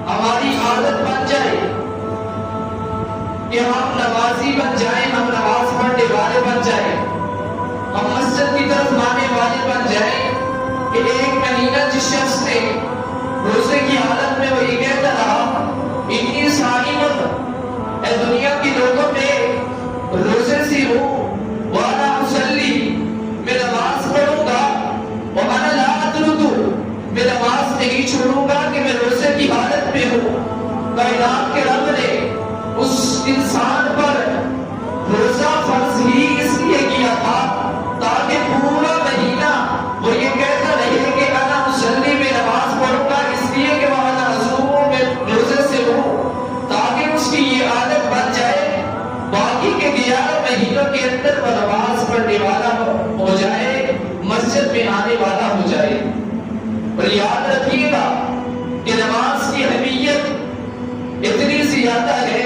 ہماری عادت بن جائے کہ ہم نمازی بن جائیں، ہم نماز پڑھنے والے بن جائیں، ہم مسجد کی طرف آنے والے بن جائیں کہ ایک مہینہ جس شخص نے روزے کی حالت میں وہ یہ کہتا رہا اتنی صائم اے دنیا کی لوگوں میں روزے سے ہوں وانا اصلی، میں نماز پڑھوں گا، وانا لا اترکو، میں نماز نہیں چھوڑوں گا کہ میں روزے کی حالت میں ہوں۔ کائنات کے رب نے اس انسان پر روزہ فرض ہی اس لیے کیا تھا تاکہ پورا مہینہ وہ یہ کہتا رہے کہ انا مصلی، میں نماز پڑھوں گا اس لیے کہ وہ انا اصوم، میں روزے سے ہوں، تاکہ اس کی یہ عادت بن جائے، باقی کے 11 مہینوں کے اندر وہ نماز پڑھنے والا ہو جائے، مسجد میں آنے والا ہو جائے۔ اور یاد رکھیے گا کہ نماز کی اہمیت اتنی زیادہ ہے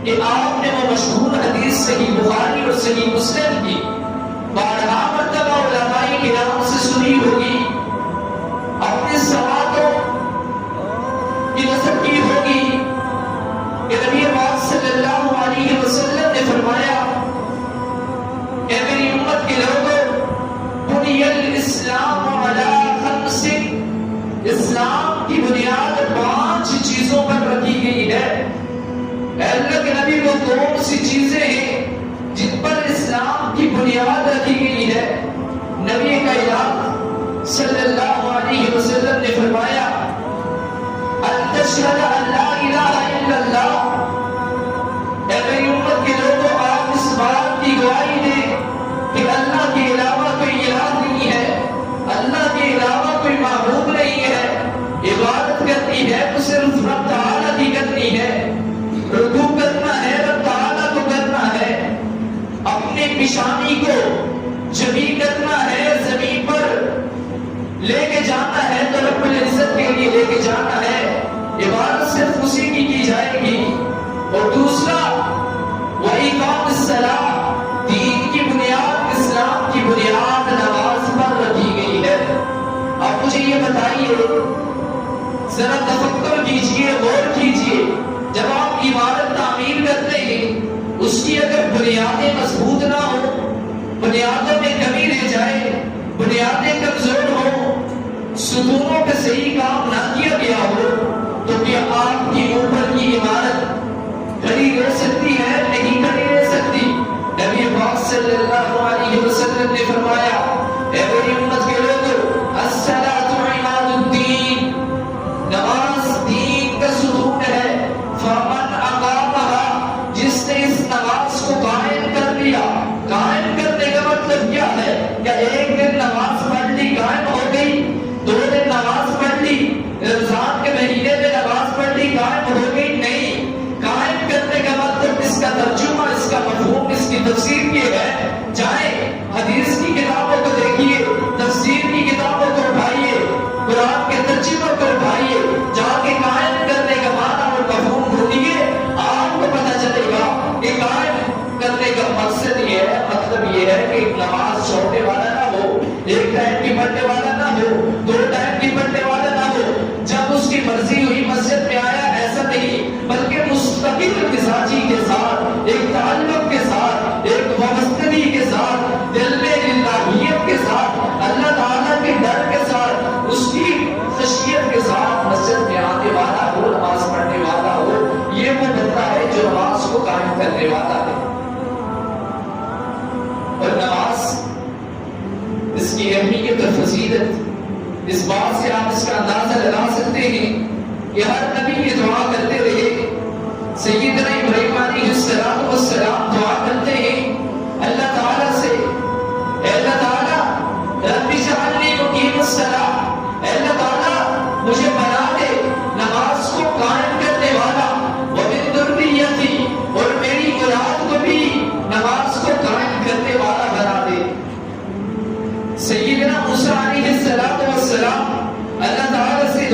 کہ آپ نے وہ مشہور حدیث صحیح بخاری اور صحیح مسلم کی بارہا مرتبہ علماء کرام سے سنی ہوگی، اپنے سوالوں کی نظر کی ہوگی کہ نبی پاک صلی اللہ علیہ وسلم نے فرمایا کہ میری امت کے لوگوں، بنی الاسلام علی خمس، اسلام کی بنیاد 5 چیزوں پر رکھی گئی ہے۔ اللہ کے نبی وہ کون سی چیزیں ہیں جن پر اسلام کی بنیاد رکھی گئی ہے؟ نبی کائنات صلی اللہ علیہ وسلم نے فرمایا ان تشہد ان لا الہ الا اللہ، اے میری امت کے لوگوں آپ اس بات کی گواہی دیں کہ اللہ کے علاوہ کوئی الہ نہیں ہے، اللہ کے علاوہ کوئی معبود نہیں ہے، عبادت کرنی ہے تو صرف رب تعالیٰ کی کرنی ہے، رکوع کرنا ہے رب تعالیٰ کو کرنا ہے، اپنے پیشانی کو جمی کرنا ہے، زمین پر لے کے جانا ہے تو رب العزت کے لیے لے کے جانا ہے، عبادت صرف اسی کی جائے گی۔ اور دوسرا وَإِقَامِ الصَّلَاةِ، دین کی بنیاد، اسلام کی بنیاد نماز پر رکھی گئی ہے۔ آپ مجھے یہ بتائیے، ذرا تفکر کیجئے، غور کیجئے، جب آپ عمارت تعمیر کرتے ہیں اس کی اگر بنیادیں مضبوط نہ ہو، بنیادوں میں کمی رہ جائے، بنیادیں کمزور ہوں، ستونوں پہ صحیح کام نہ کیا گیا ہو تو کیا آپ کی اوپر کی عمارت کھڑی رہ سکتی ہے؟ نہیں کھڑی رہ سکتی۔ نبی پاک صلی اللہ علیہ وسلم نے فرمایا اے میری امت کے لوگوں، الصلاۃ عماد الدین، نماز دین کا ستون ہے، فمن اقامها، جس نے اس نماز کو قائم کر لیا۔ قائم کرنے کا مطلب کیا ہے؟ کیا ایک دن نماز پڑھ لی قائم ہو گئی، 2 دن نماز پڑھ لی، رمضان کے مہینے میں نماز پڑھ لی قائم ہو گئی؟ نہیں، قائم کرنے کا مطلب، اس کا ترجمہ، اس کا مفہوم، اس کی تفسیر یہ ہے، چاہے حدیث کی کتابوں کو دیکھیے، تفسیر کی کتابوں کو اٹھائیے، قرآن کے ترجمے کو اٹھائیے، جا کے قائم کرنے کا معنی اور مفہوم ڈھونڈیے، آپ کو پتہ چلے گا کہ قائم کرنے کا مقصد یہ ہے، مطلب یہ ہے کہ نماز چھوڑنے والا نہ ہو، ایک ٹائم کی پڑھنے والا نہ ہو، 2 ٹائم کی پڑھنے والا نہ ہو، جب اس کی مرضی ہوئی مسجد میں آیا، ایسا نہیں، بلکہ مستقل مزاجی کے ساتھ، ایک تعلق کے ساتھ، ایک وابستگی کے ساتھ، دل میں الہیت کے ساتھ، اللہ تعالیٰ کے ڈر کے ساتھ، اس کی خشیت کے ساتھ مسجد میں آنے والا ہو، نماز پڑھنے والا ہو، یہ وہ بندہ ہے جو نماز کو قائم کرنے والا ہے۔ اور نماز، اس کی اہمیت اور فضیلت اس بات سے آپ اس کا اندازہ لگا سکتے ہیں کہ ہر نبی یہ دعا کرتے رہے، سیدنا ابراہیم علیہ السلام دعا کرتے ہیں اللہ تعالیٰ سے، اے اللہ تعالیٰ رب اجعلنی مقیم الصلاۃ، اے اللہ تعالیٰ مجھے بنا دے نماز کو قائم کرنے والا، ومن ذریتی، اور میری اولاد کو بھی نماز کو قائم کرنے والا بنا دے۔ سیدنا موسیٰ علیہ السلام اللہ تعالیٰ سے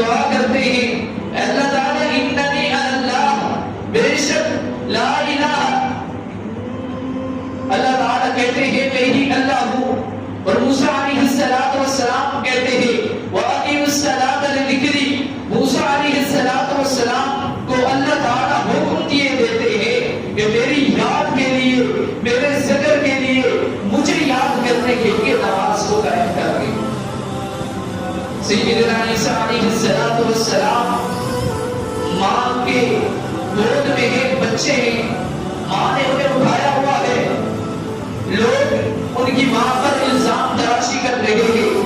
سیدنا عیسیٰ علیہ السلام ماں کے گود میں ایک بچے ہیں، ماں نے انہیں اٹھایا ہوا ہے، لوگ ان کی ماں پر الزام تراشی کر رہے ہیں۔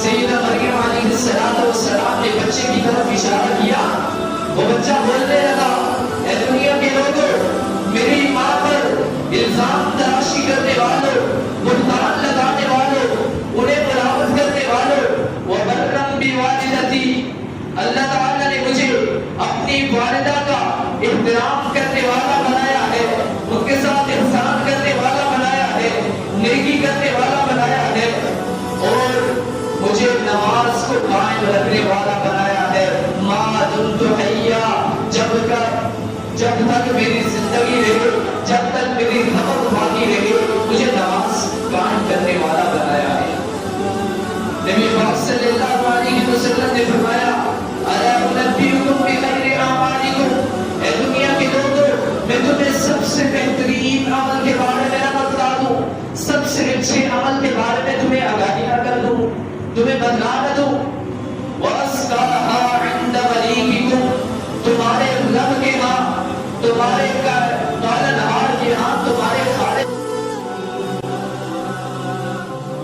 سیدنا مریم علیہ السلام نے بچے کی طرف اشارہ کیا، وہ بچہ بولنے لگا، اے دنیا کے لوگوں، میری ماں پر الزام تراشی کرنے والوں، بہتان لگانے والوں، انہیں ملامت کرنے والوں، وَبَرًّا بِوَالِدَتِي، اللہ تعالیٰ نے مجھے اپنی والدہ کا احترام کرنے والا بنایا ہے، ان کے ساتھ احسان کرنے والا بنایا ہے، نیکی کرنے والا بنایا ہے، اور مجھے نماز کو قائم رکھنے والا بنایا ہے۔ مَا دُمْتُ حَيًّا، جب تک میری زندگی رہے، جب تک میری نفس باقی رہے، مجھے نماز قائم کرنے والا بنایا ہے۔ نبی پاک صلی اللہ علیہ وسلم نے فرمایا، اَلَا أُنَبِّئُكُم بِخَيْرِ أَعْمَالِكُم، اے دنیا کے لوگوں، میں تمہیں سب سے بہترین عمل کے بارے میں نہ بتلا دوں، سب سے اچھے عمل کے بارے میں تمہیں آگاہی نہ کر دوں، تمہیں بتلا نہ دوں؟